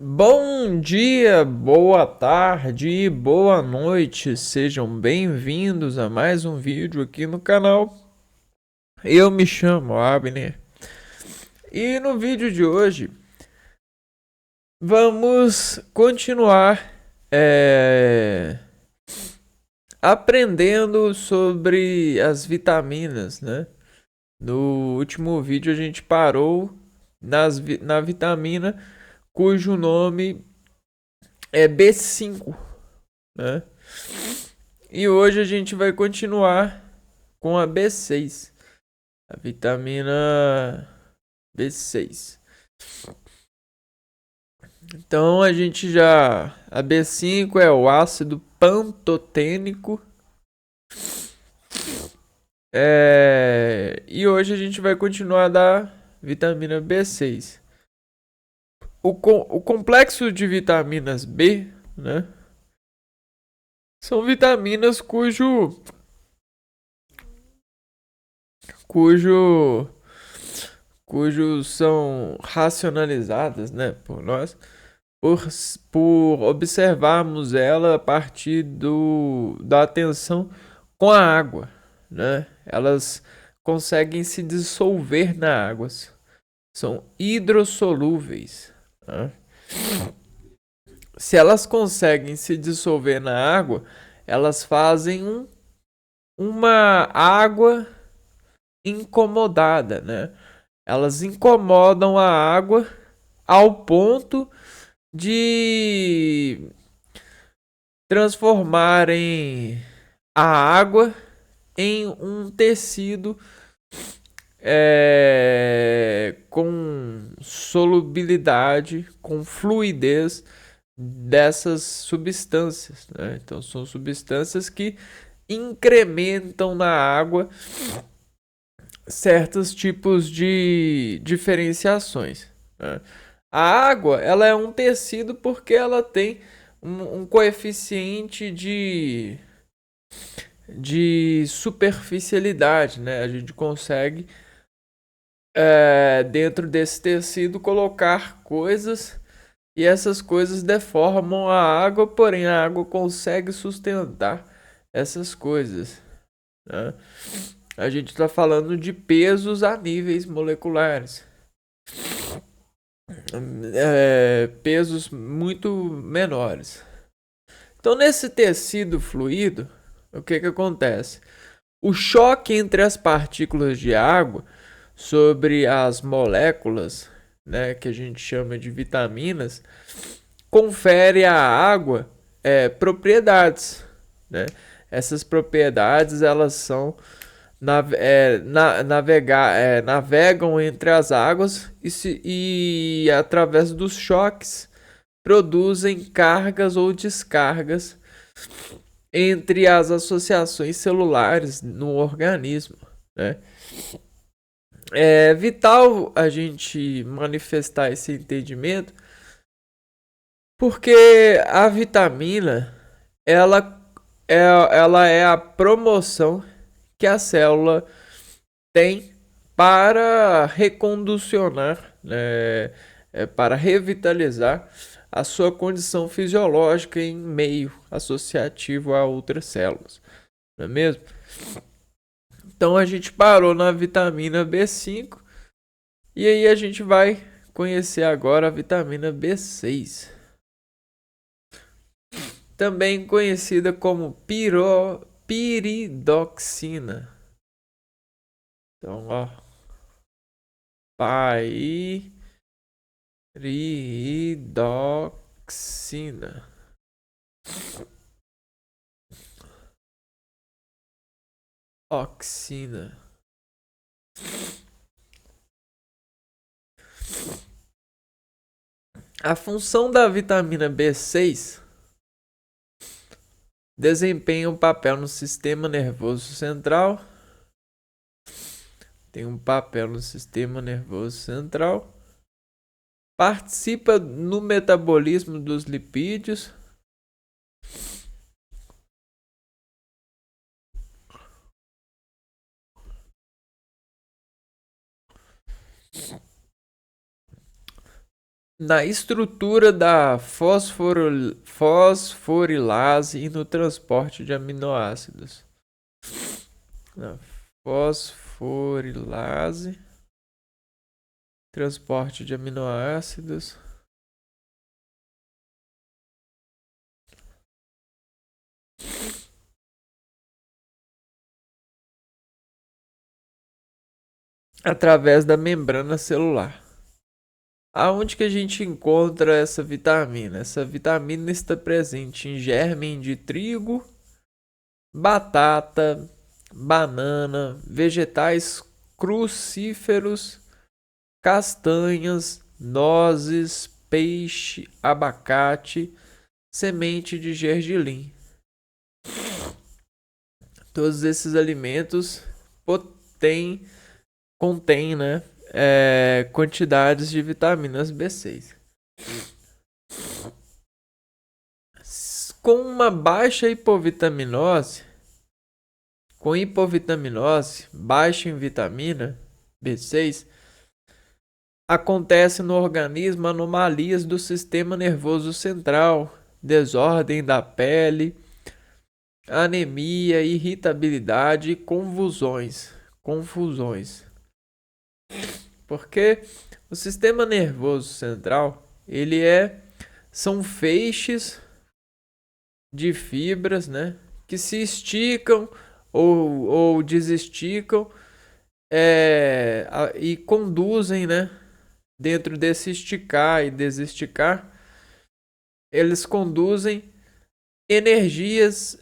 Bom dia, boa tarde, boa noite, sejam bem-vindos a mais um vídeo aqui no canal. Eu me chamo Abner e no vídeo de hoje vamos continuar aprendendo sobre as vitaminas, né? No último vídeo a gente parou na vitamina cujo nome é B5, né? E hoje a gente vai continuar com a B6, a vitamina B6. Então a gente já. A B5 é o ácido pantotênico. E hoje a gente vai continuar da vitamina B6. O complexo de vitaminas B, né? São vitaminas cujo cujos são racionalizadas, né, por nós, por, por observarmos ela a partir da atenção com a água, né? Elas conseguem se dissolver na água, são hidrossolúveis, né? Se elas conseguem se dissolver na água, elas fazem uma água incomodada, né? Elas incomodam a água ao ponto de transformarem a água em um tecido com solubilidade, com fluidez dessas substâncias, né? Então são substâncias que incrementam na água certos tipos de diferenciações, né? A água, ela é um tecido porque ela tem um coeficiente de superficialidade, né? A gente consegue, dentro desse tecido, colocar coisas e essas coisas deformam a água, porém a água consegue sustentar essas coisas, né? A gente está falando de pesos a níveis moleculares, pesos muito menores. Então, nesse tecido fluido, o que acontece? O choque entre as partículas de água sobre as moléculas, né, que a gente chama de vitaminas, confere à água propriedades, né? Essas propriedades elas são navegam entre as águas e através dos choques produzem cargas ou descargas entre as associações celulares no organismo, né? É vital a gente manifestar esse entendimento porque a vitamina ela ela é a promoção que a célula tem para reconducionar, né, para revitalizar a sua condição fisiológica em meio associativo a outras células, não é mesmo? Então a gente parou na vitamina B5 e aí a gente vai conhecer agora a vitamina B6, também conhecida como piridoxina. Então, ó, piridoxina. Oxina. A função da vitamina B6 desempenha um papel no sistema nervoso central. Tem um papel no sistema nervoso central. Participa no metabolismo dos lipídios. na estrutura da fosforilase e no transporte de aminoácidos. Na fosforilase, transporte de aminoácidos. Através da membrana celular. Aonde que a gente encontra essa vitamina? Essa vitamina está presente em germe de trigo, batata, banana, vegetais crucíferos, castanhas, nozes, peixe, abacate, semente de gergelim. Todos esses alimentos contêm, né, quantidades de vitaminas B6. Com uma baixa hipovitaminose, baixa em vitamina B6, acontece no organismo anomalias do sistema nervoso central, desordem da pele, anemia, irritabilidade e confusões. Porque o sistema nervoso central, são feixes de fibras, né, que se esticam ou desesticam e conduzem, né, dentro desse esticar e desesticar, eles conduzem energias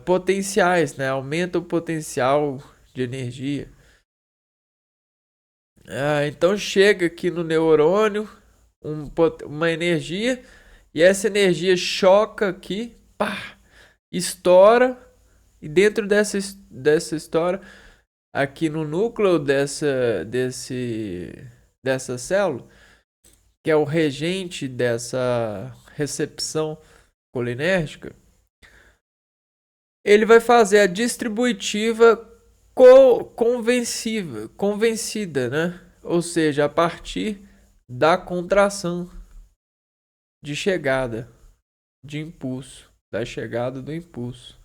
potenciais, né, aumenta o potencial de energia. Então chega aqui no neurônio uma energia e essa energia choca aqui, pá, estoura, e dentro dessa história, aqui no núcleo dessa célula, que é o regente dessa recepção colinérgica, ele vai fazer a distributiva convencida, né? Ou seja, a partir da contração de chegada, de impulso, da chegada do impulso.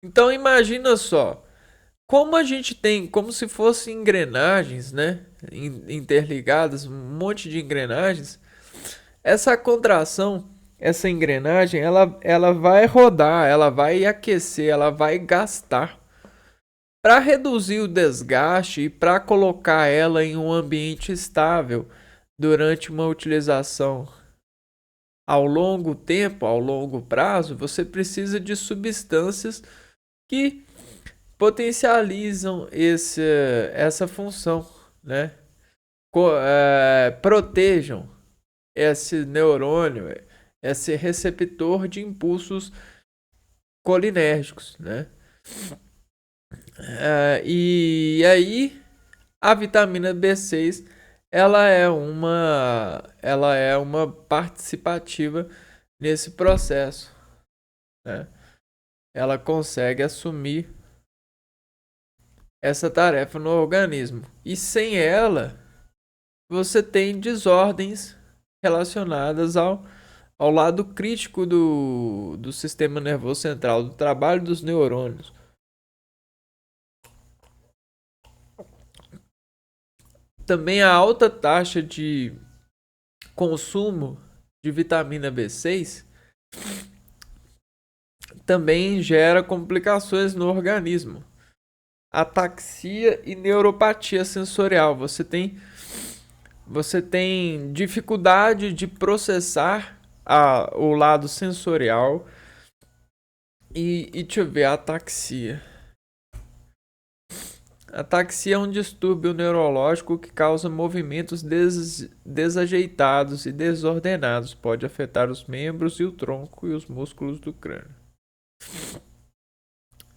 Então imagina só, como a gente tem, como se fossem engrenagens, né, interligadas, um monte de engrenagens. Essa contração, essa engrenagem, ela vai rodar, ela vai aquecer, ela vai gastar. Para reduzir o desgaste e para colocar ela em um ambiente estável durante uma utilização ao longo tempo, ao longo prazo, você precisa de substâncias que potencializam essa função, né? Protejam esse neurônio, esse receptor de impulsos colinérgicos, né? E aí a vitamina B6 ela é uma participativa nesse processo, né? Ela consegue assumir essa tarefa no organismo. E sem ela, você tem desordens relacionadas ao lado crítico do sistema nervoso central, do trabalho dos neurônios. Também a alta taxa de consumo de vitamina B6 também gera complicações no organismo. Ataxia e neuropatia sensorial. Você tem dificuldade de processar o lado sensorial e deixa eu ver, a ataxia. Ataxia é um distúrbio neurológico que causa movimentos desajeitados e desordenados. Pode afetar os membros e o tronco e os músculos do crânio.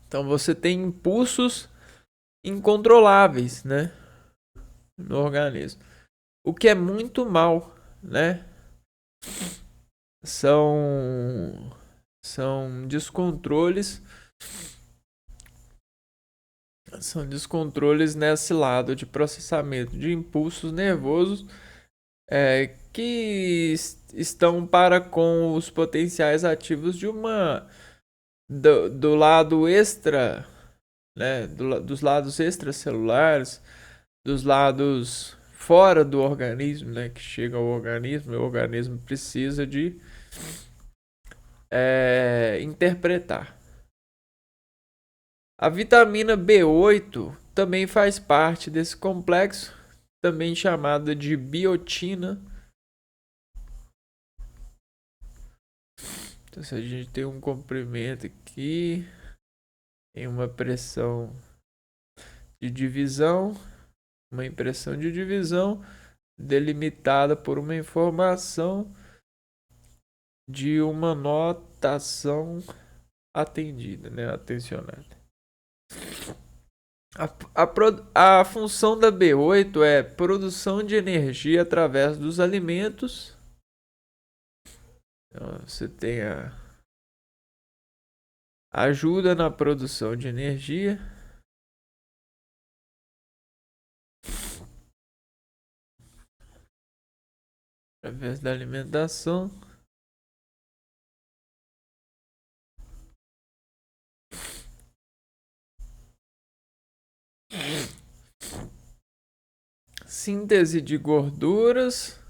Então você tem impulsos incontroláveis, né, no organismo. O que é muito mal, né? São descontroles São descontroles nesse lado de processamento de impulsos nervosos que estão para com os potenciais ativos de do lado extra, né, dos lados extracelulares, dos lados fora do organismo, né, que chega ao organismo, e o organismo precisa de interpretar. A vitamina B8 também faz parte desse complexo, também chamada de biotina. Então, se a gente tem um comprimento aqui em uma pressão de divisão, uma impressão de divisão delimitada por uma informação de uma notação atendida, né, atencionada. A função da B8 é produção de energia através dos alimentos. Então, você tem a ajuda na produção de energia. Através da alimentação. Síntese de gorduras.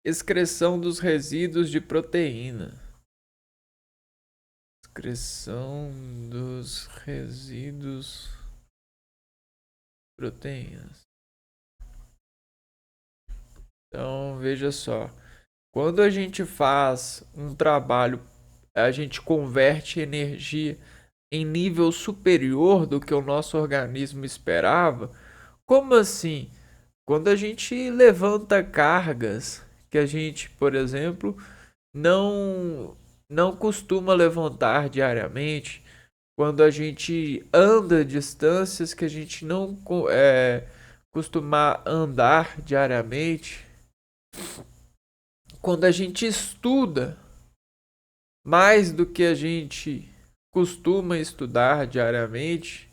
Excreção dos resíduos de proteína. Excreção dos resíduos de proteínas. Então, veja só. Quando a gente faz um trabalho, a gente converte energia em nível superior do que o nosso organismo esperava. Como assim? Quando a gente levanta cargas que a gente, por exemplo, não costuma levantar diariamente, quando a gente anda distâncias que a gente não costuma andar diariamente, quando a gente estuda mais do que a gente costuma estudar diariamente,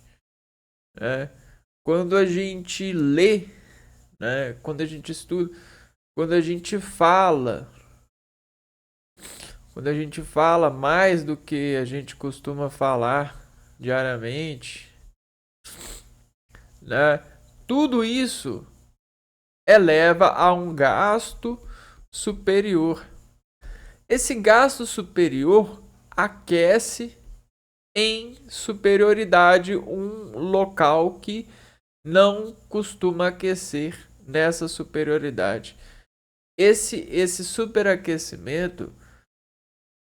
né? Quando a gente lê, né? Quando a gente estuda, quando a gente fala mais do que a gente costuma falar diariamente, né? Tudo isso eleva a um gasto superior. Esse gasto superior aquece em superioridade um local que não costuma aquecer nessa superioridade. Esse superaquecimento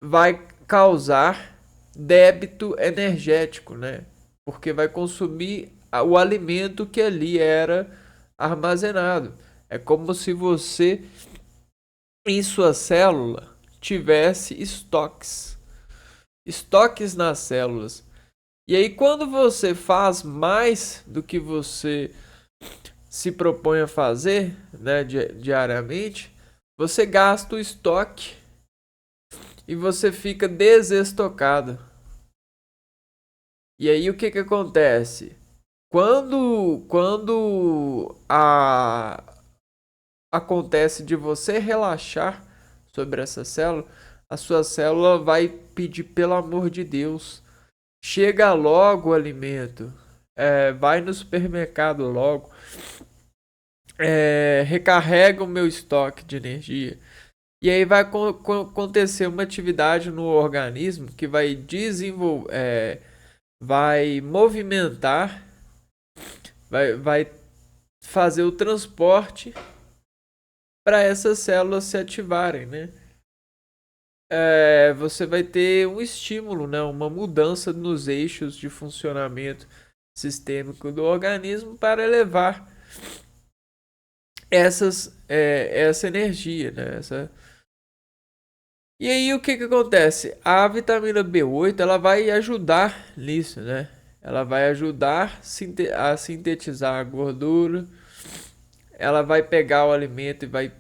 vai causar débito energético, né? Porque vai consumir o alimento que ali era armazenado. É como se você, em sua célula, tivesse estoques nas células. E aí, quando você faz mais do que você se propõe a fazer, né, diariamente, você gasta o estoque e você fica desestocado. E aí, o que acontece? Quando acontece de você relaxar sobre essa célula, a sua célula vai pedir, pelo amor de Deus, chega logo o alimento, vai no supermercado logo, recarrega o meu estoque de energia. E aí vai acontecer uma atividade no organismo que vai desenvolver, vai movimentar, vai fazer o transporte para essas células se ativarem, né? Você vai ter um estímulo, né? Uma mudança nos eixos de funcionamento sistêmico do organismo para elevar essa energia, né? E aí o que acontece? A vitamina B8 ela vai ajudar nisso, né? Ela vai ajudar a sintetizar a gordura, ela vai pegar o alimento e vai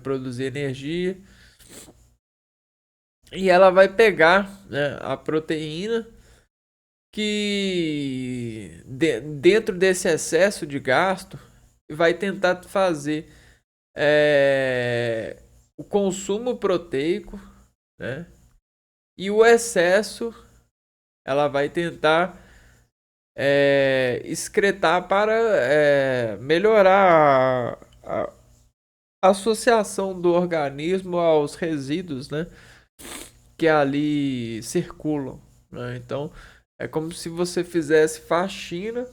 produzir energia. E ela vai pegar, né, a proteína que dentro desse excesso de gasto vai tentar fazer o consumo proteico, né? E o excesso ela vai tentar excretar para melhorar a associação do organismo aos resíduos, né, que ali circulam, né? Então é como se você fizesse faxina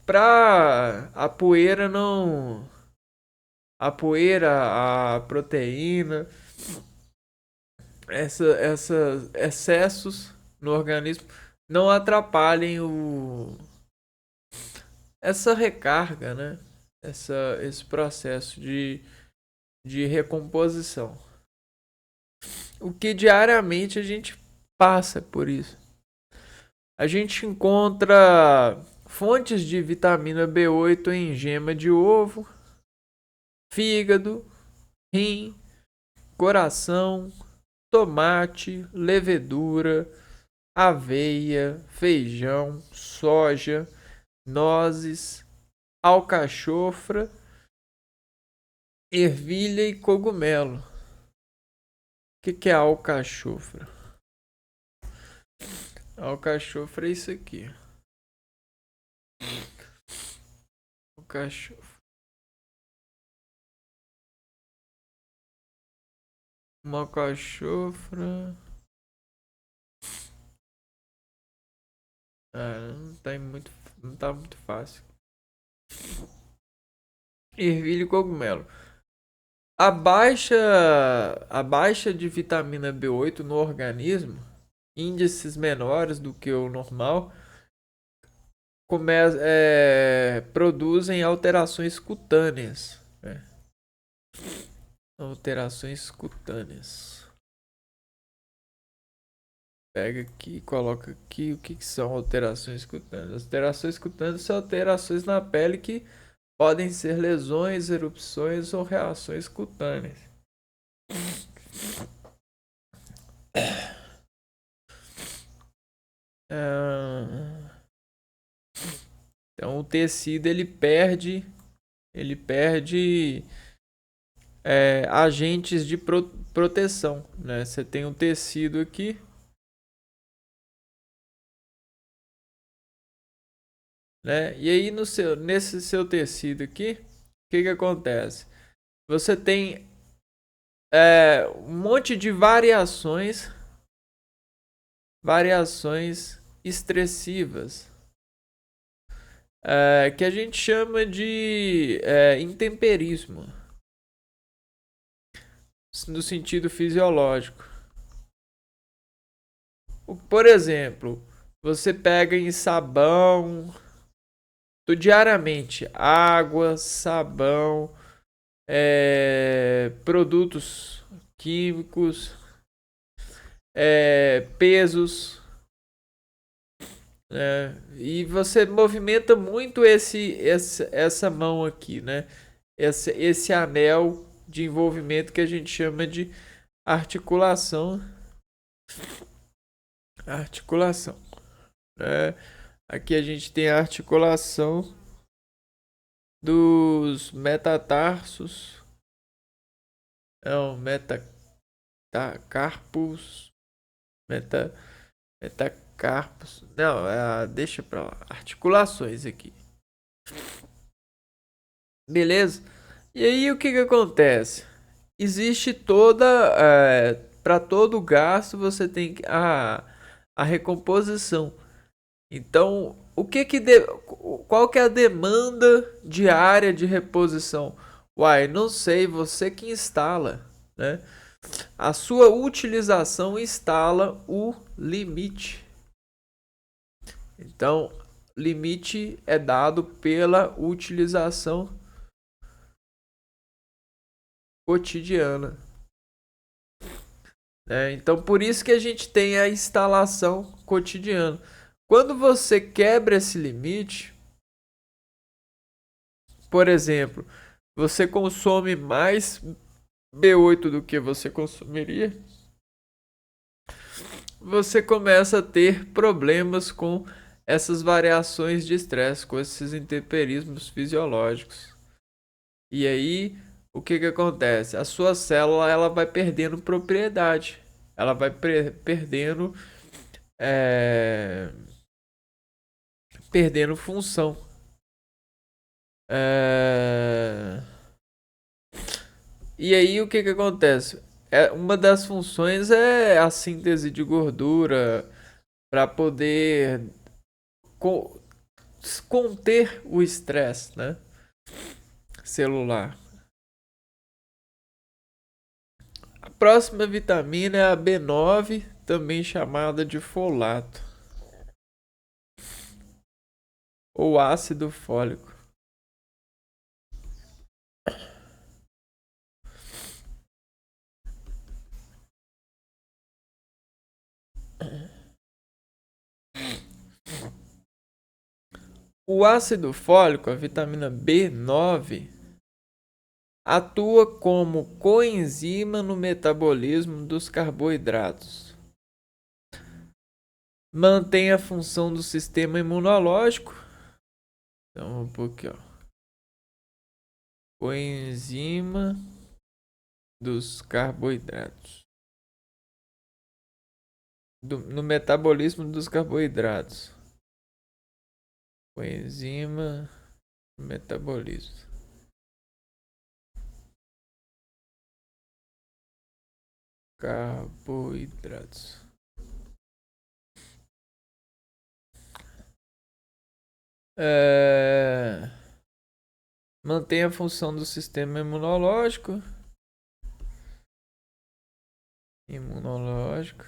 para a poeira, a proteína, essas excessos no organismo não atrapalhem essa recarga, né? Esse processo de recomposição. O que diariamente a gente passa por isso. A gente encontra fontes de vitamina B8 em gema de ovo, fígado, rim, coração, tomate, levedura, aveia, feijão, soja, nozes, alcachofra, ervilha e cogumelo. O que é alcachofra? Alcachofra é isso aqui. Alcachofra. Uma alcachofra. Não tá muito fácil. Ervilha e cogumelo. A baixa de vitamina B8 no organismo, índices menores do que o normal, produzem alterações cutâneas. Né? Alterações cutâneas. Pega aqui, coloca aqui o que são alterações cutâneas. Alterações cutâneas são alterações na pele que podem ser lesões, erupções ou reações cutâneas. Então o tecido ele perde agentes de proteção, né? Você tem um tecido aqui, né? E aí nesse seu tecido aqui, o que acontece? Você tem um monte de variações estressivas, que a gente chama de intemperismo, no sentido fisiológico. Por exemplo, você pega em sabão, diariamente, água, sabão, produtos químicos, pesos, e você movimenta muito essa mão aqui, né? Esse anel de envolvimento que a gente chama de articulação. Né? Aqui a gente tem a articulação dos metatarsos, metacarpos, metacarpos, deixa pra lá, articulações aqui, beleza? E aí o que acontece? Existe para todo gasto você tem a recomposição. Então, qual que é a demanda diária de reposição? Uai, não sei, você que instala, né? A sua utilização instala o limite. Então, limite é dado pela utilização cotidiana. Então, por isso que a gente tem a instalação cotidiana. Quando você quebra esse limite, por exemplo, você consome mais B8 do que você consumiria, você começa a ter problemas com essas variações de estresse, com esses intemperismos fisiológicos. E aí, o que acontece? A sua célula ela vai perdendo propriedade, ela vai perdendo, é, perdendo função. É... E aí, o que acontece? Uma das funções é a síntese de gordura para poder co- conter o estresse, né? Celular. A próxima vitamina é a B9, também chamada de folato ou ácido fólico. O ácido fólico, a vitamina B9, atua como coenzima no metabolismo dos carboidratos. Mantém a função do sistema imunológico. Então, um pouquinho, ó. Coenzima dos carboidratos. No metabolismo dos carboidratos. Coenzima no metabolismo. Carboidratos. Mantém a função do sistema imunológico. Imunológico.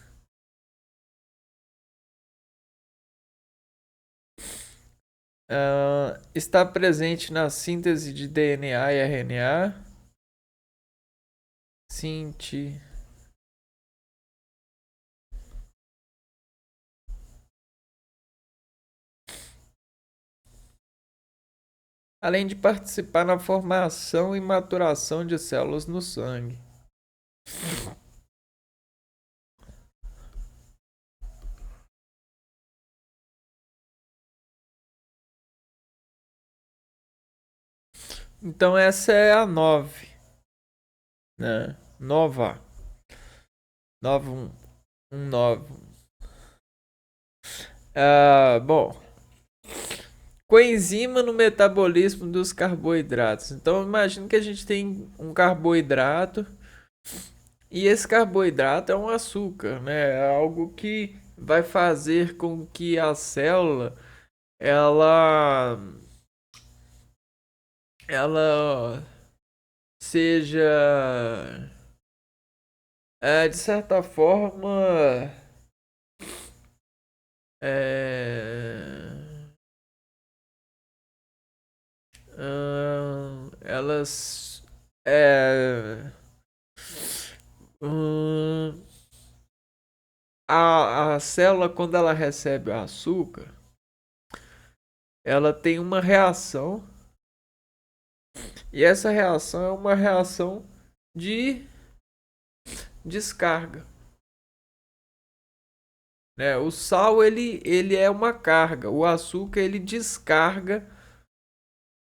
Está presente na síntese de DNA e RNA. Sinti. Além de participar na formação e maturação de células no sangue. Então essa é a 9, né? Nova. 9. Bom, coenzima no metabolismo dos carboidratos. Então imagina que a gente tem um carboidrato e esse carboidrato é um açúcar, né? É algo que vai fazer com que a célula ela seja de certa forma é, elas hum, a célula quando ela recebe o açúcar ela tem uma reação e essa reação é uma reação de descarga, né? O sal ele é uma carga, o açúcar ele descarga,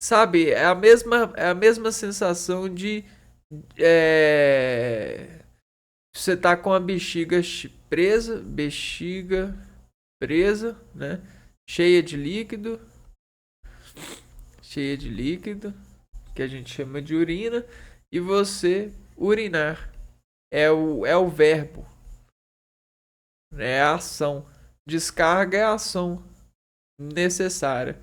sabe? É a mesma sensação de você tá com a bexiga presa, né? Cheia de líquido, que a gente chama de urina, e você urinar. É o verbo, né? É a ação. Descarga é a ação necessária.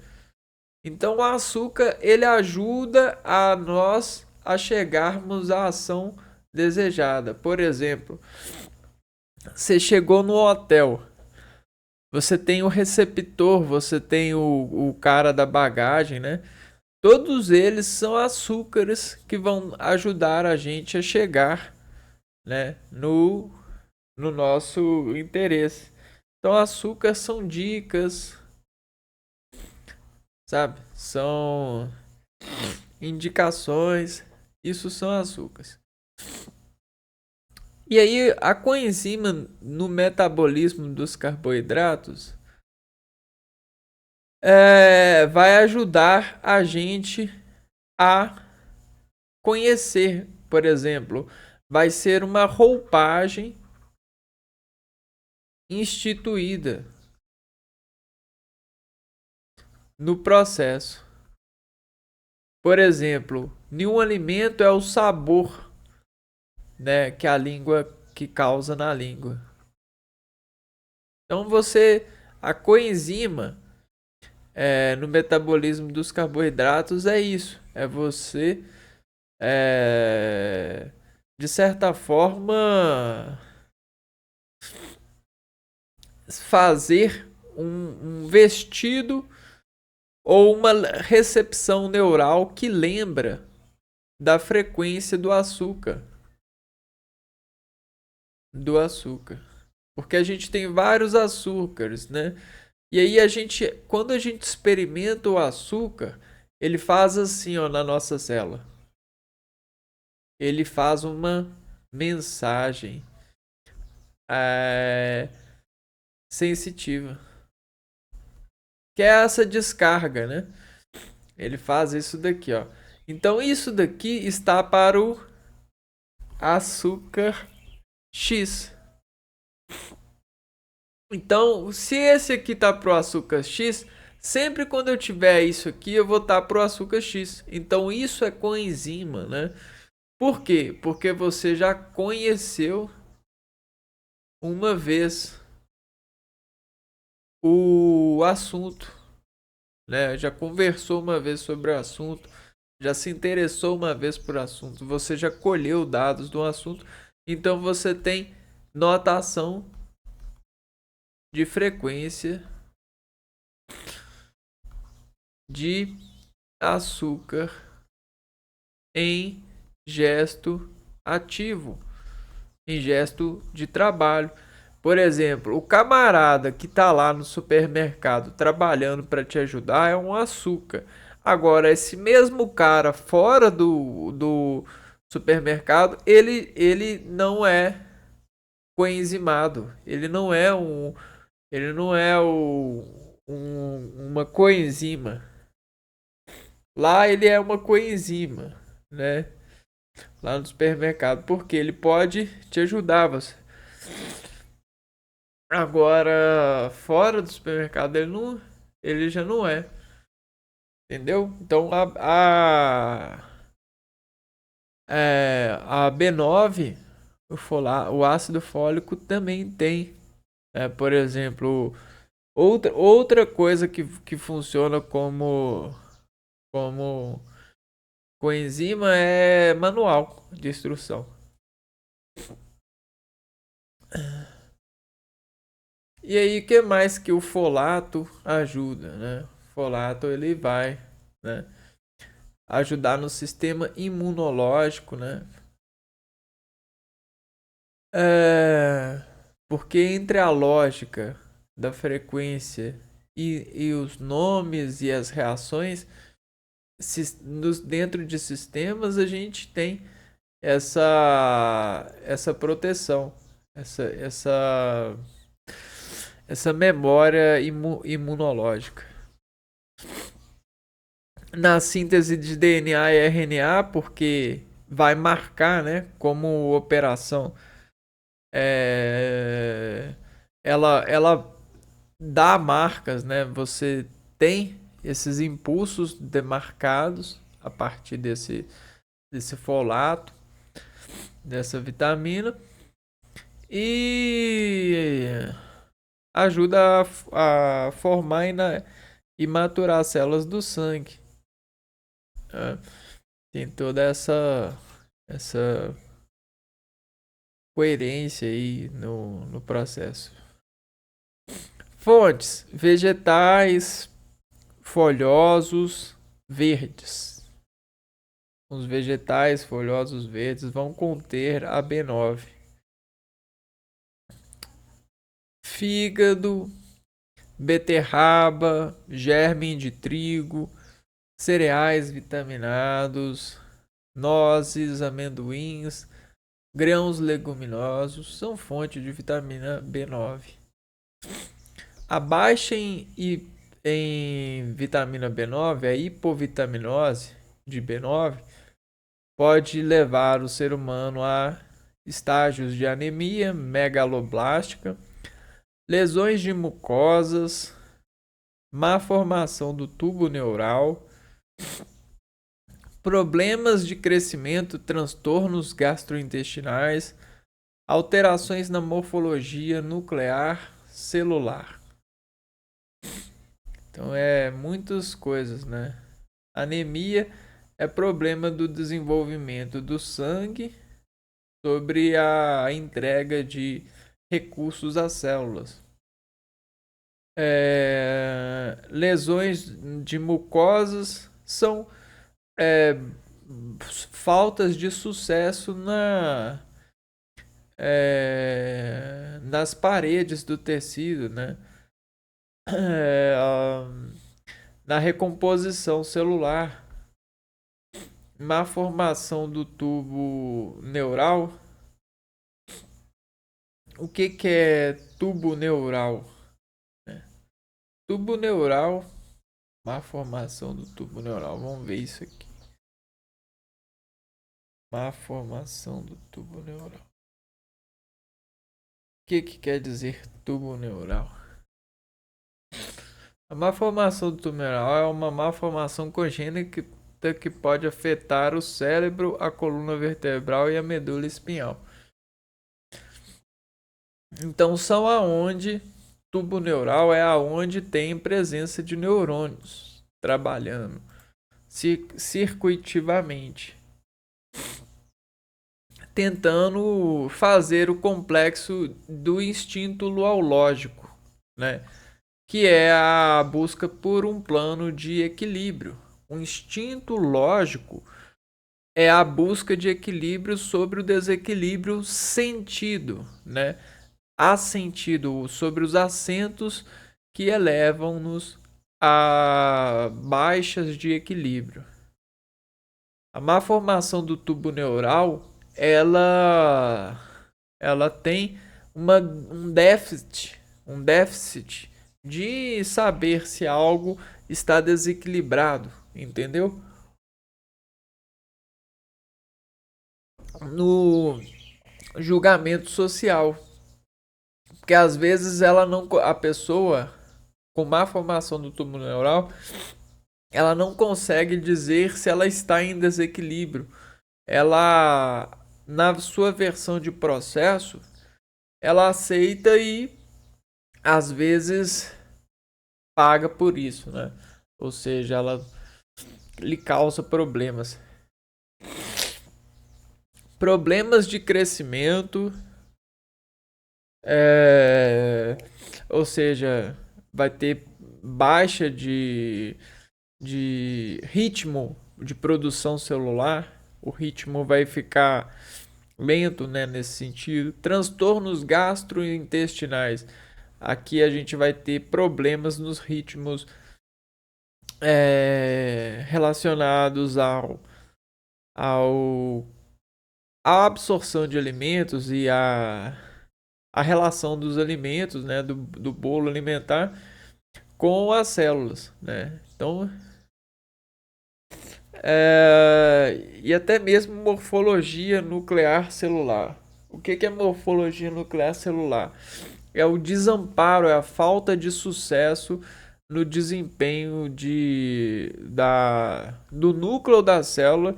Então o açúcar ele ajuda a nós a chegarmos à ação desejada. Por exemplo, você chegou no hotel, você tem o receptor, você tem o cara da bagagem, né? Todos eles são açúcares que vão ajudar a gente a chegar, né, no nosso interesse. Então, açúcar são dicas, sabe? São indicações, isso são açúcares. E aí a coenzima no metabolismo dos carboidratos vai ajudar a gente a conhecer, por exemplo, vai ser uma roupagem instituída no processo. Por exemplo, nenhum alimento é o sabor, né, que a língua que causa na língua. Então a coenzima no metabolismo dos carboidratos é isso, é você de certa forma fazer um vestido ou uma recepção neural que lembra da frequência do açúcar. Porque a gente tem vários açúcares, né? E aí quando a gente experimenta o açúcar, ele faz assim, ó, na nossa célula. Ele faz uma mensagem sensitiva, que é essa descarga, né? Ele faz isso daqui, ó. Então isso daqui está para o açúcar X. Então, se esse aqui tá pro açúcar X, sempre quando eu tiver isso aqui, eu vou estar pro açúcar X. Então, isso é coenzima, né? Por quê? Porque você já conheceu uma vez o assunto, né? Já conversou uma vez sobre o assunto, já se interessou uma vez por assunto, você já colheu dados do assunto, então você tem notação de frequência de açúcar em gesto ativo, em gesto de trabalho. Por exemplo, o camarada que está lá no supermercado trabalhando para te ajudar é um açúcar. Agora, esse mesmo cara fora do supermercado, ele não é coenzimado. Ele não é uma coenzima. Lá ele é uma coenzima, né? Lá no supermercado, porque ele pode te ajudar. Agora, fora do supermercado, ele já não é. Entendeu? Então a B9, o ácido fólico também tem. Por exemplo, outra coisa que funciona como coenzima é manual de instrução. E aí, o que mais que o folato ajuda, né? O folato ele vai, né, ajudar no sistema imunológico, né? Porque entre a lógica da frequência e os nomes e as reações, dentro de sistemas a gente tem essa proteção, essa memória imunológica. Na síntese de DNA e RNA, porque vai marcar, né, como operação, ela dá marcas, né? Você tem esses impulsos demarcados a partir desse folato, dessa vitamina, e ajuda a formar e maturar as células do sangue. Tem toda essa coerência aí no processo. Fontes: vegetais folhosos verdes. Os vegetais folhosos verdes vão conter a B9. Fígado, beterraba, germe de trigo, cereais vitaminados, nozes, amendoins, grãos leguminosos são fonte de vitamina B9. A baixa em vitamina B9, a hipovitaminose de B9, pode levar o ser humano a estágios de anemia megaloblástica, lesões de mucosas, má formação do tubo neural, problemas de crescimento, transtornos gastrointestinais, alterações na morfologia nuclear celular. Então é muitas coisas, né? Anemia é problema do desenvolvimento do sangue sobre a entrega de recursos às células. Lesões de mucosas são faltas de sucesso nas paredes do tecido, né? Na recomposição celular, má formação do tubo neural. O que é tubo neural? Tubo neural, má formação do tubo neural. Vamos ver isso aqui. Má formação do tubo neural. O que quer dizer tubo neural? A má formação do tubo neural é uma má formação congênita que pode afetar o cérebro, a coluna vertebral e a medula espinhal. Então são aonde tubo neural é aonde tem presença de neurônios trabalhando circuitivamente, tentando fazer o complexo do instinto loológico, né? Que é a busca por um plano de equilíbrio. O instinto lógico é a busca de equilíbrio sobre o desequilíbrio sentido, né? Assentido, sobre os assentos que elevam-nos a baixas de equilíbrio. A má formação do tubo neural, ela tem um déficit de saber se algo está desequilibrado, entendeu? No julgamento social, porque às vezes a pessoa com má formação do tubo neural, ela não consegue dizer se ela está em desequilíbrio. Ela, na sua versão de processo, ela aceita e às vezes paga por isso, né? Ou seja, ela lhe causa problemas. Problemas de crescimento, ou seja, vai ter baixa de ritmo de produção celular, o ritmo vai ficar lento, né, nesse sentido. Transtornos gastrointestinais, aqui a gente vai ter problemas nos ritmos relacionados à absorção de alimentos e a relação dos alimentos, né, do bolo alimentar com as células, né? Então, e até mesmo morfologia nuclear celular. O que é morfologia nuclear celular? É o desamparo, é a falta de sucesso no desempenho do núcleo da célula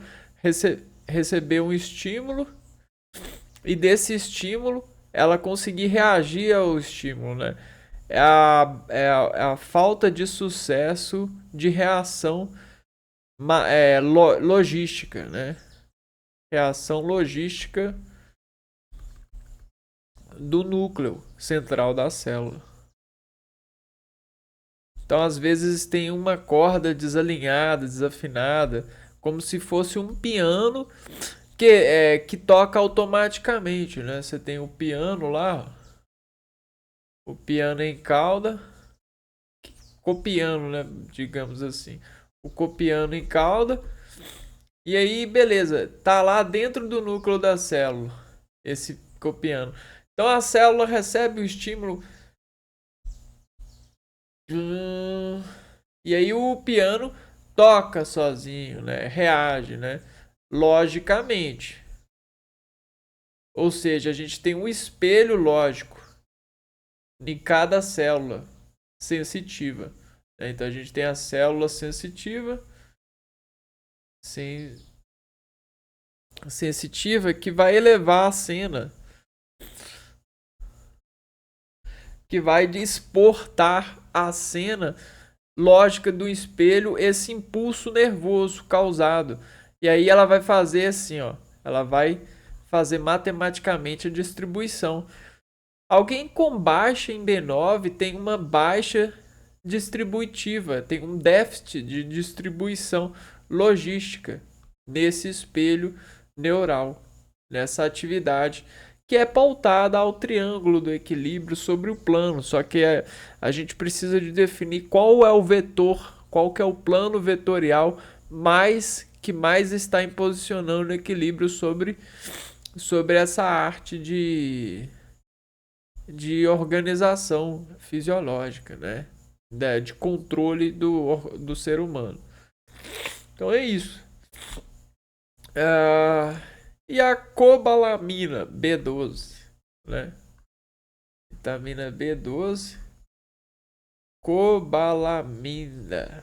receber um estímulo e desse estímulo ela conseguir reagir ao estímulo, né? É a falta de sucesso de reação logística, né? Reação logística do núcleo central da célula. Então, às vezes tem uma corda desalinhada, desafinada, como se fosse um piano que toca automaticamente, né? Você tem o piano lá, o piano em cauda, copiando, né? Digamos assim. o copiano em cauda. E aí, beleza, tá lá dentro do núcleo da célula, esse copiano. Então a célula recebe o estímulo. E aí o piano toca sozinho, né? Reage, né? Logicamente. Ou seja, a gente tem um espelho lógico em cada célula sensitiva. Né? Então a gente tem a célula sensitiva, sensitiva que vai elevar a cena, que vai exportar a cena lógica do espelho, esse impulso nervoso causado. E aí ela vai fazer assim, ó, ela vai fazer matematicamente a distribuição. Alguém com baixa em B9 tem uma baixa distributiva, tem um déficit de distribuição logística nesse espelho neural, nessa atividade que é pautada ao triângulo do equilíbrio sobre o plano. Só que a gente precisa de definir qual é o vetor, qual que é o plano vetorial que mais está posicionando o equilíbrio sobre essa arte de organização fisiológica, né? De controle do ser humano. Então é isso. E a cobalamina B12, né? Vitamina B12, cobalamina,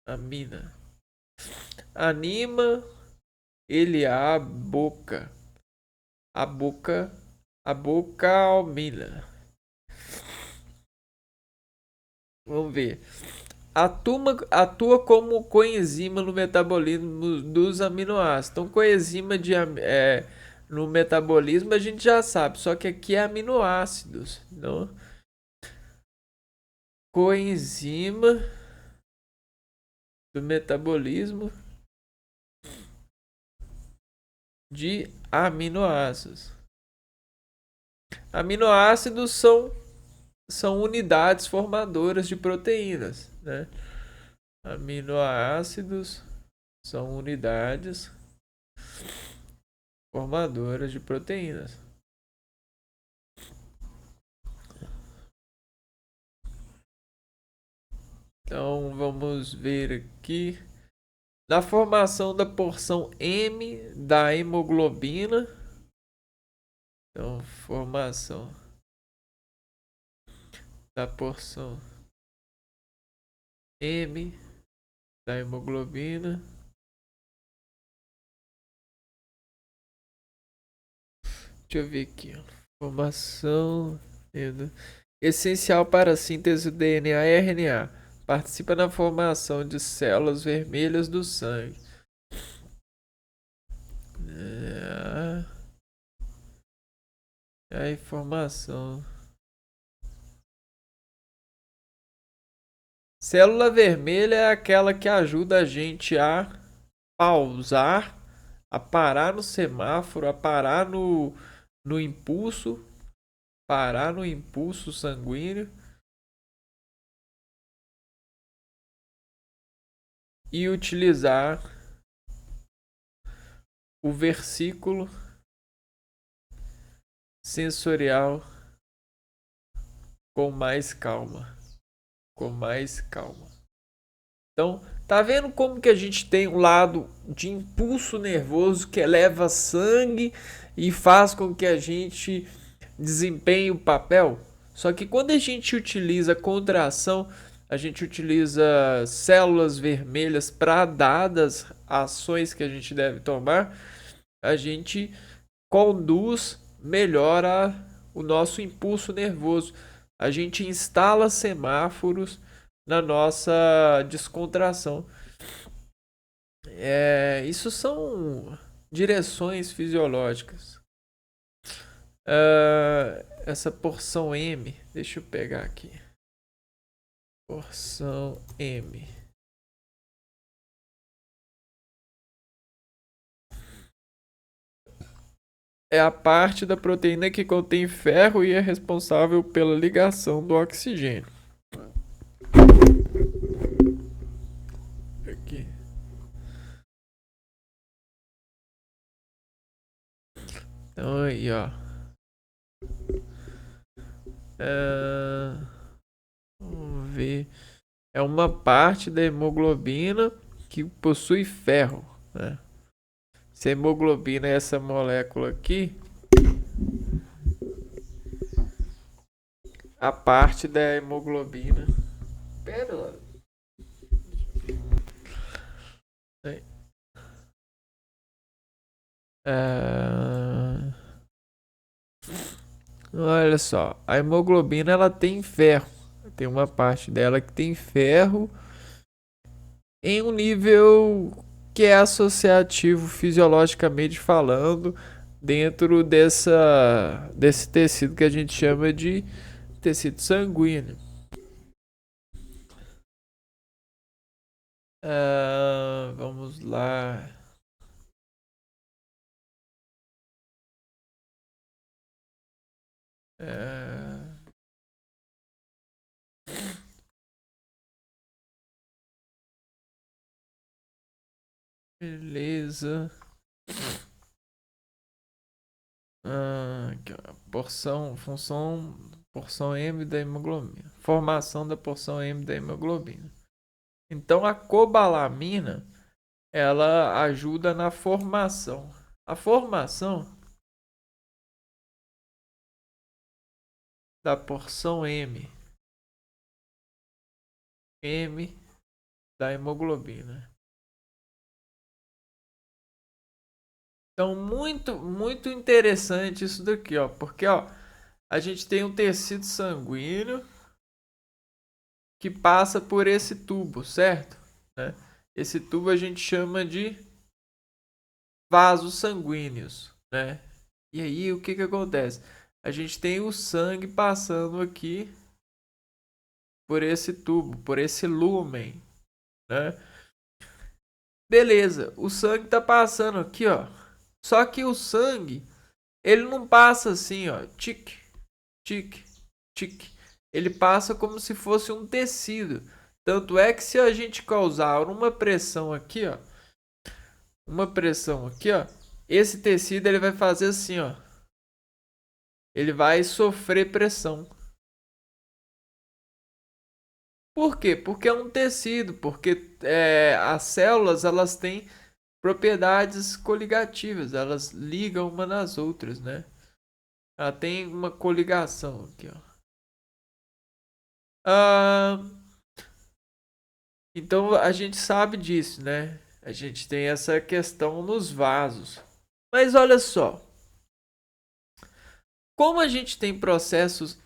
amina, anima ele a boca, a boca almina. Vamos ver. Atua como coenzima no metabolismo dos aminoácidos. Então, coenzima no metabolismo a gente já sabe, só que aqui é aminoácidos. Não? Coenzima do metabolismo de aminoácidos. Aminoácidos são unidades formadoras de proteínas, né? Aminoácidos são unidades formadoras de proteínas. Então vamos ver aqui. Na formação da porção M da hemoglobina. Então, formação da porção M da hemoglobina. Deixa eu ver aqui. Formação essencial para a síntese do DNA e RNA. Participa na formação de células vermelhas do sangue. A informação. Célula vermelha é aquela que ajuda a gente a pausar, a parar no semáforo, a parar no impulso, parar no impulso sanguíneo e utilizar o versículo sensorial com mais calma. Com mais calma. Então, tá vendo como que a gente tem um lado de impulso nervoso que eleva sangue e faz com que a gente desempenhe o papel? Só que quando a gente utiliza contração, a gente utiliza células vermelhas para dadas ações que a gente deve tomar, a gente conduz melhor o nosso impulso nervoso. A gente instala semáforos na nossa descontração. Isso são direções fisiológicas. Essa porção M, deixa eu pegar aqui. Porção M. é a parte da proteína que contém ferro e é responsável pela ligação do oxigênio. Aqui. Então aí, ó. Vamos ver. É uma parte da hemoglobina que possui ferro, né? Se a hemoglobina é essa molécula aqui, a parte da hemoglobina. Pera lá. Olha só, a hemoglobina ela tem ferro. Tem uma parte dela que tem ferro em um nível que é associativo fisiologicamente falando dentro desse tecido que a gente chama de tecido sanguíneo. Vamos lá. Beleza. Aqui, ó, porção M da hemoglobina. Formação da porção M da hemoglobina. Então a cobalamina ela ajuda na formação. A formação da porção M da hemoglobina. Então muito interessante isso daqui, ó, porque ó, a gente tem um tecido sanguíneo que passa por esse tubo, certo? Né? Esse tubo a gente chama de vasos sanguíneos, né? E aí o que que acontece? A gente tem o sangue passando aqui por esse tubo, por esse lúmen, né? Beleza, o sangue tá passando aqui, ó. Só que o sangue, ele não passa assim, ó, tic, tic, tic. Ele passa como se fosse um tecido. Tanto é que se a gente causar uma pressão aqui, ó, esse tecido ele vai fazer assim, ó. Ele vai sofrer pressão. Por quê? Porque é um tecido, porque as células elas têm propriedades coligativas, elas ligam uma nas outras, né? Ela tem uma coligação aqui, ó. Ah, então a gente sabe disso, né? A gente tem essa questão nos vasos. Mas olha só, como a gente tem processos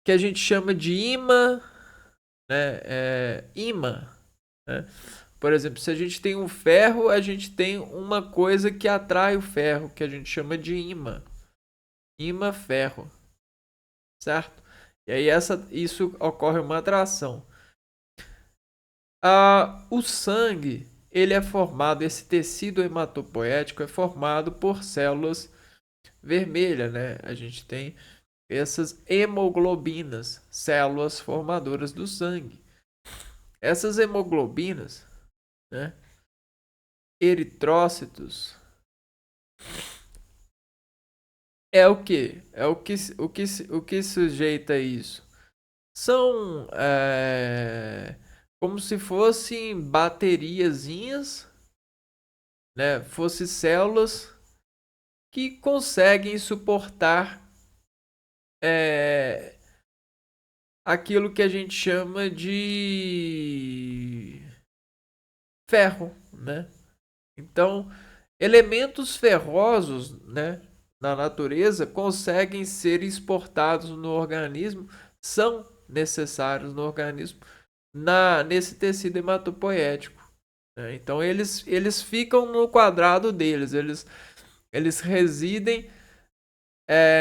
que a gente chama de imã, né? Imã, né? Por exemplo, se a gente tem um ferro, a gente tem uma coisa que atrai o ferro, que a gente chama de imã. Imã-ferro, certo? E aí isso ocorre uma atração. O sangue, ele é formado, esse tecido hematopoético é formado por células vermelhas, né? A gente tem essas hemoglobinas, células formadoras do sangue. Essas hemoglobinas, né? Eritrócitos, é o que? O que sujeita isso? São como se fossem bateriazinhas, né? Fossem células que conseguem suportar aquilo que a gente chama de ferro, né? Então, elementos ferrosos, né, na natureza conseguem ser exportados no organismo, são necessários no organismo nesse tecido hematopoético, né? Então eles ficam no quadrado deles, eles residem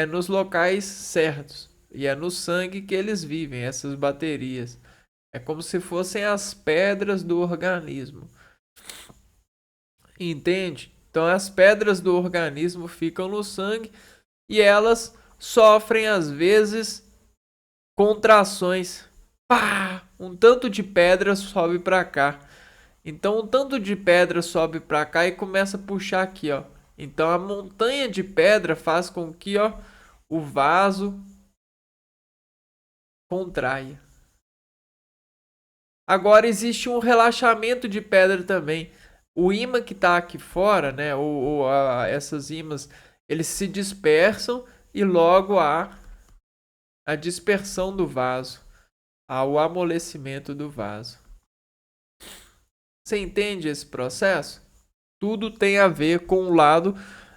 nos locais certos e é no sangue que eles vivem, essas baterias. É como se fossem as pedras do organismo. Entende? Então as pedras do organismo ficam no sangue e elas sofrem às vezes contrações. Pá! Um tanto de pedra sobe para cá. Então um tanto de pedra sobe para cá e começa a puxar aqui, ó. Então a montanha de pedra faz com que, ó, o vaso contraia. Agora existe um relaxamento de pedra também. O ímã que está aqui fora, né, essas ímãs, eles se dispersam e logo há a dispersão do vaso, há o amolecimento do vaso. Você entende esse processo? Tudo tem a ver com o lado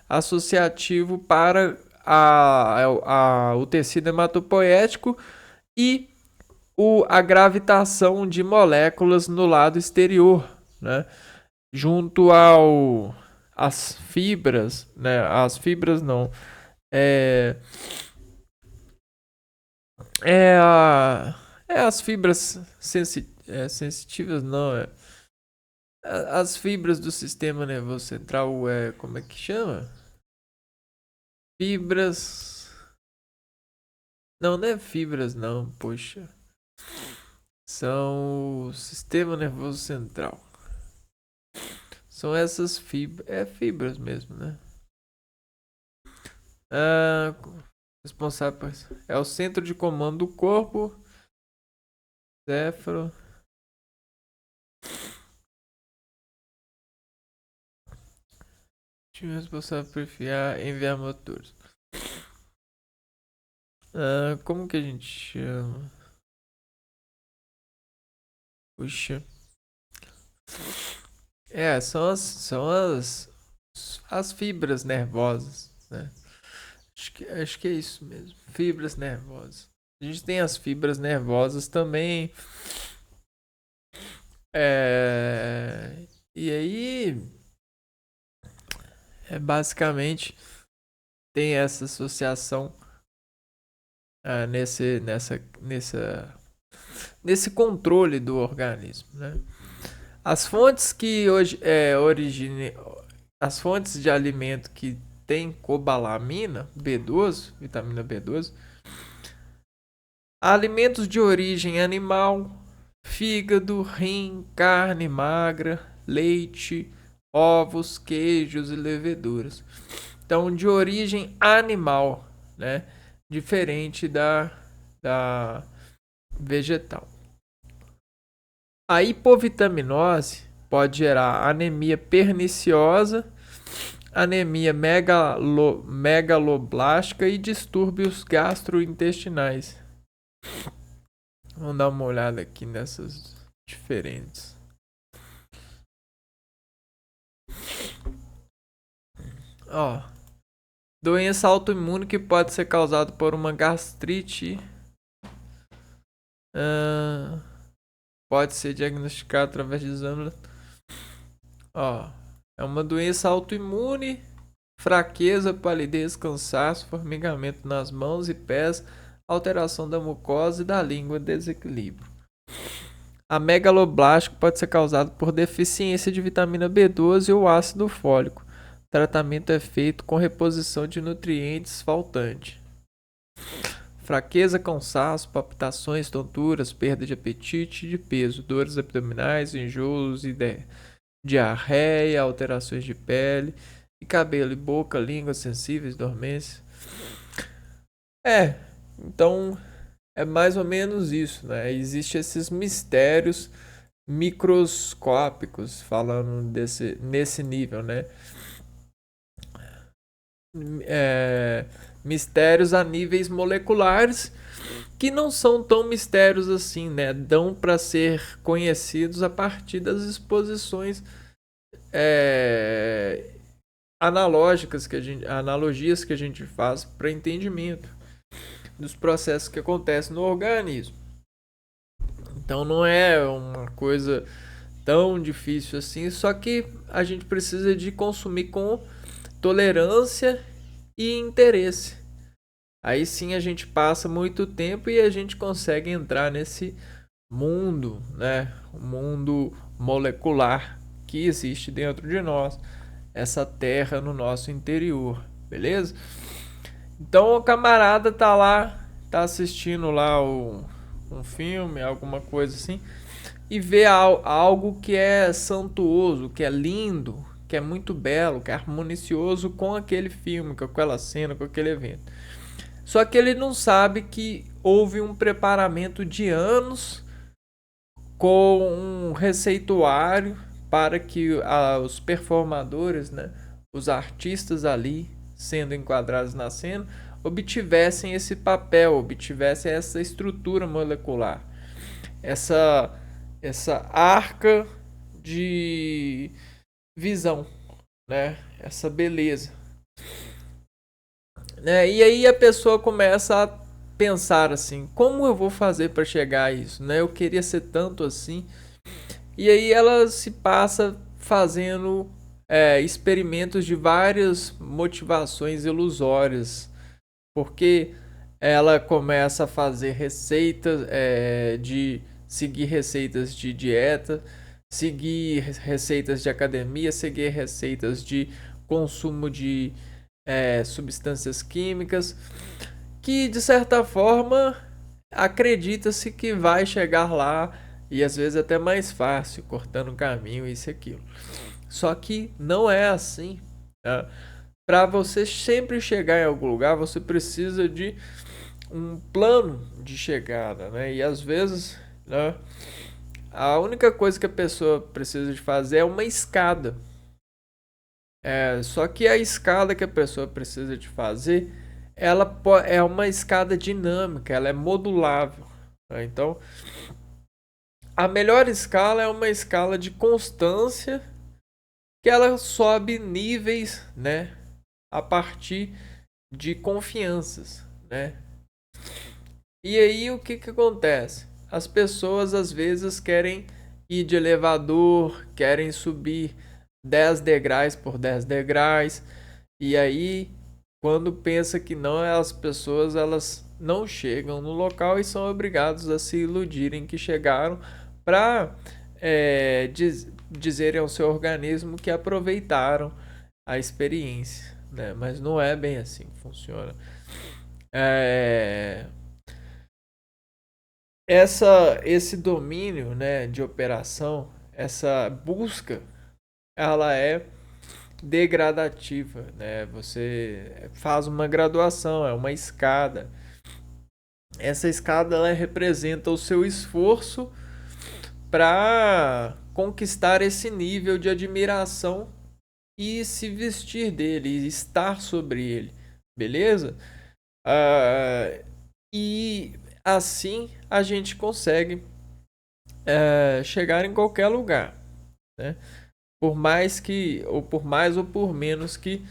associativo para o tecido hematopoético e a gravitação de moléculas no lado exterior, né? Junto as fibras, né? As fibras não. As fibras sensitivas, não. As fibras do sistema nervoso central, como é que chama? Fibras. Não, não é fibras, não, poxa. São o sistema nervoso central. São essas fibras. É fibras mesmo, né? Responsável. É o centro de comando do corpo. Céfalo. Time responsável por enviar motores. Como que a gente chama? Puxa. São as fibras nervosas, né? Acho que é isso mesmo. Fibras nervosas. A gente tem as fibras nervosas também. E aí, basicamente, tem essa associação nesse controle do organismo, né? As fontes que hoje as fontes de alimento que tem cobalamina, B12, vitamina B12, alimentos de origem animal, fígado, rim, carne magra, leite, ovos, queijos e leveduras. Então, de origem animal, né? Diferente da vegetal. A hipovitaminose pode gerar anemia perniciosa, anemia megaloblástica e distúrbios gastrointestinais. Vamos dar uma olhada aqui nessas diferentes. Doença autoimune que pode ser causada por uma gastrite. Pode ser diagnosticada através de exame. É uma doença autoimune, fraqueza, palidez, cansaço, formigamento nas mãos e pés, alteração da mucosa e da língua, desequilíbrio. A megaloblástico pode ser causado por deficiência de vitamina B12 ou ácido fólico. O tratamento é feito com reposição de nutrientes faltantes. Fraqueza, cansaço, palpitações, tonturas, perda de apetite e de peso, dores abdominais, enjoos e diarreia, alterações de pele e cabelo e boca, língua sensíveis, dormência. Então é mais ou menos isso, né? Existem esses mistérios microscópicos falando nesse nível, né? Mistérios a níveis moleculares que não são tão mistérios assim, né? Dão para ser conhecidos a partir das exposições analogias que a gente faz para entendimento dos processos que acontecem no organismo. Então não é uma coisa tão difícil assim, só que a gente precisa de consumir com tolerância e interesse. Aí sim a gente passa muito tempo e a gente consegue entrar nesse mundo, né? O mundo molecular que existe dentro de nós. essa terra no nosso interior, beleza? Então o camarada tá lá, tá assistindo lá um filme, alguma coisa assim, e vê algo que é santuoso, que é lindo, que é muito belo, que é harmonioso com aquele filme, com aquela cena, com aquele evento. Só que ele não sabe que houve um preparamento de anos com um receituário para que os performadores, né, os artistas ali sendo enquadrados na cena, obtivessem esse papel, obtivessem essa estrutura molecular, essa essa arca de visão, né? Essa beleza, né? E aí a pessoa começa a pensar assim: como eu vou fazer para chegar a isso, né? Eu queria ser tanto assim. E aí ela se passa fazendo experimentos de várias motivações ilusórias, porque ela começa a fazer receitas, de seguir receitas de dieta, seguir receitas de academia, seguir receitas de consumo de substâncias químicas, que de certa forma acredita-se que vai chegar lá, e às vezes até mais fácil, cortando o caminho, isso e aquilo. Só que não é assim. Tá? Para você sempre chegar em algum lugar, você precisa de um plano de chegada, né? E às vezes, né, a única coisa que a pessoa precisa de fazer é uma escada. Só que a escada que a pessoa precisa de fazer, ela é uma escada dinâmica, ela é modulável. Né? Então, a melhor escala é uma escala de constância que ela sobe níveis, né, a partir de confianças, né? E aí o que acontece? As pessoas às vezes querem ir de elevador, querem subir 10 degraus por 10 degraus, e aí quando pensa que não, as pessoas elas não chegam no local e são obrigados a se iludirem que chegaram para dizerem ao seu organismo que aproveitaram a experiência, né? Mas não é bem assim que funciona. É, esse domínio, né, de operação, essa busca, ela é degradativa, né? Você faz uma graduação, é uma escada. Essa escada ela representa o seu esforço para conquistar esse nível de admiração e se vestir dele, e estar sobre ele, beleza? Ah, e assim a gente consegue chegar em qualquer lugar, né? Por mais que, ou por mais ou por menos que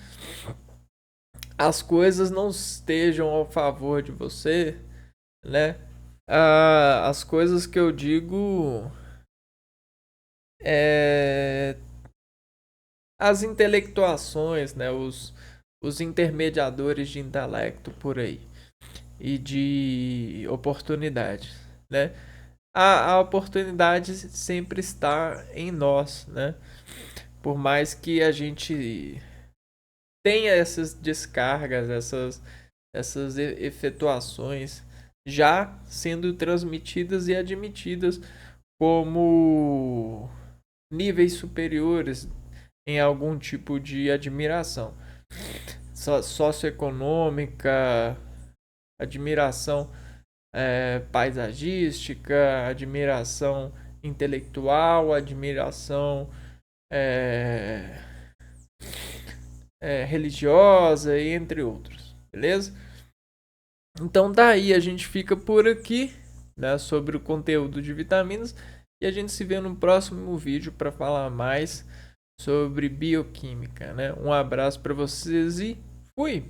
as coisas não estejam ao favor de você, né? As coisas que eu digo é as intelectuações, né? Os intermediadores de intelecto por aí e de oportunidade, né? A oportunidade sempre está em nós, né? Por mais que a gente tenha essas descargas, essas efetuações já sendo transmitidas e admitidas como níveis superiores em algum tipo de admiração socioeconômica, admiração paisagística, admiração intelectual, admiração é, religiosa e entre outros, beleza? Então daí a gente fica por aqui, né, sobre o conteúdo de vitaminas, e a gente se vê no próximo vídeo para falar mais sobre bioquímica, né? Um abraço para vocês e fui!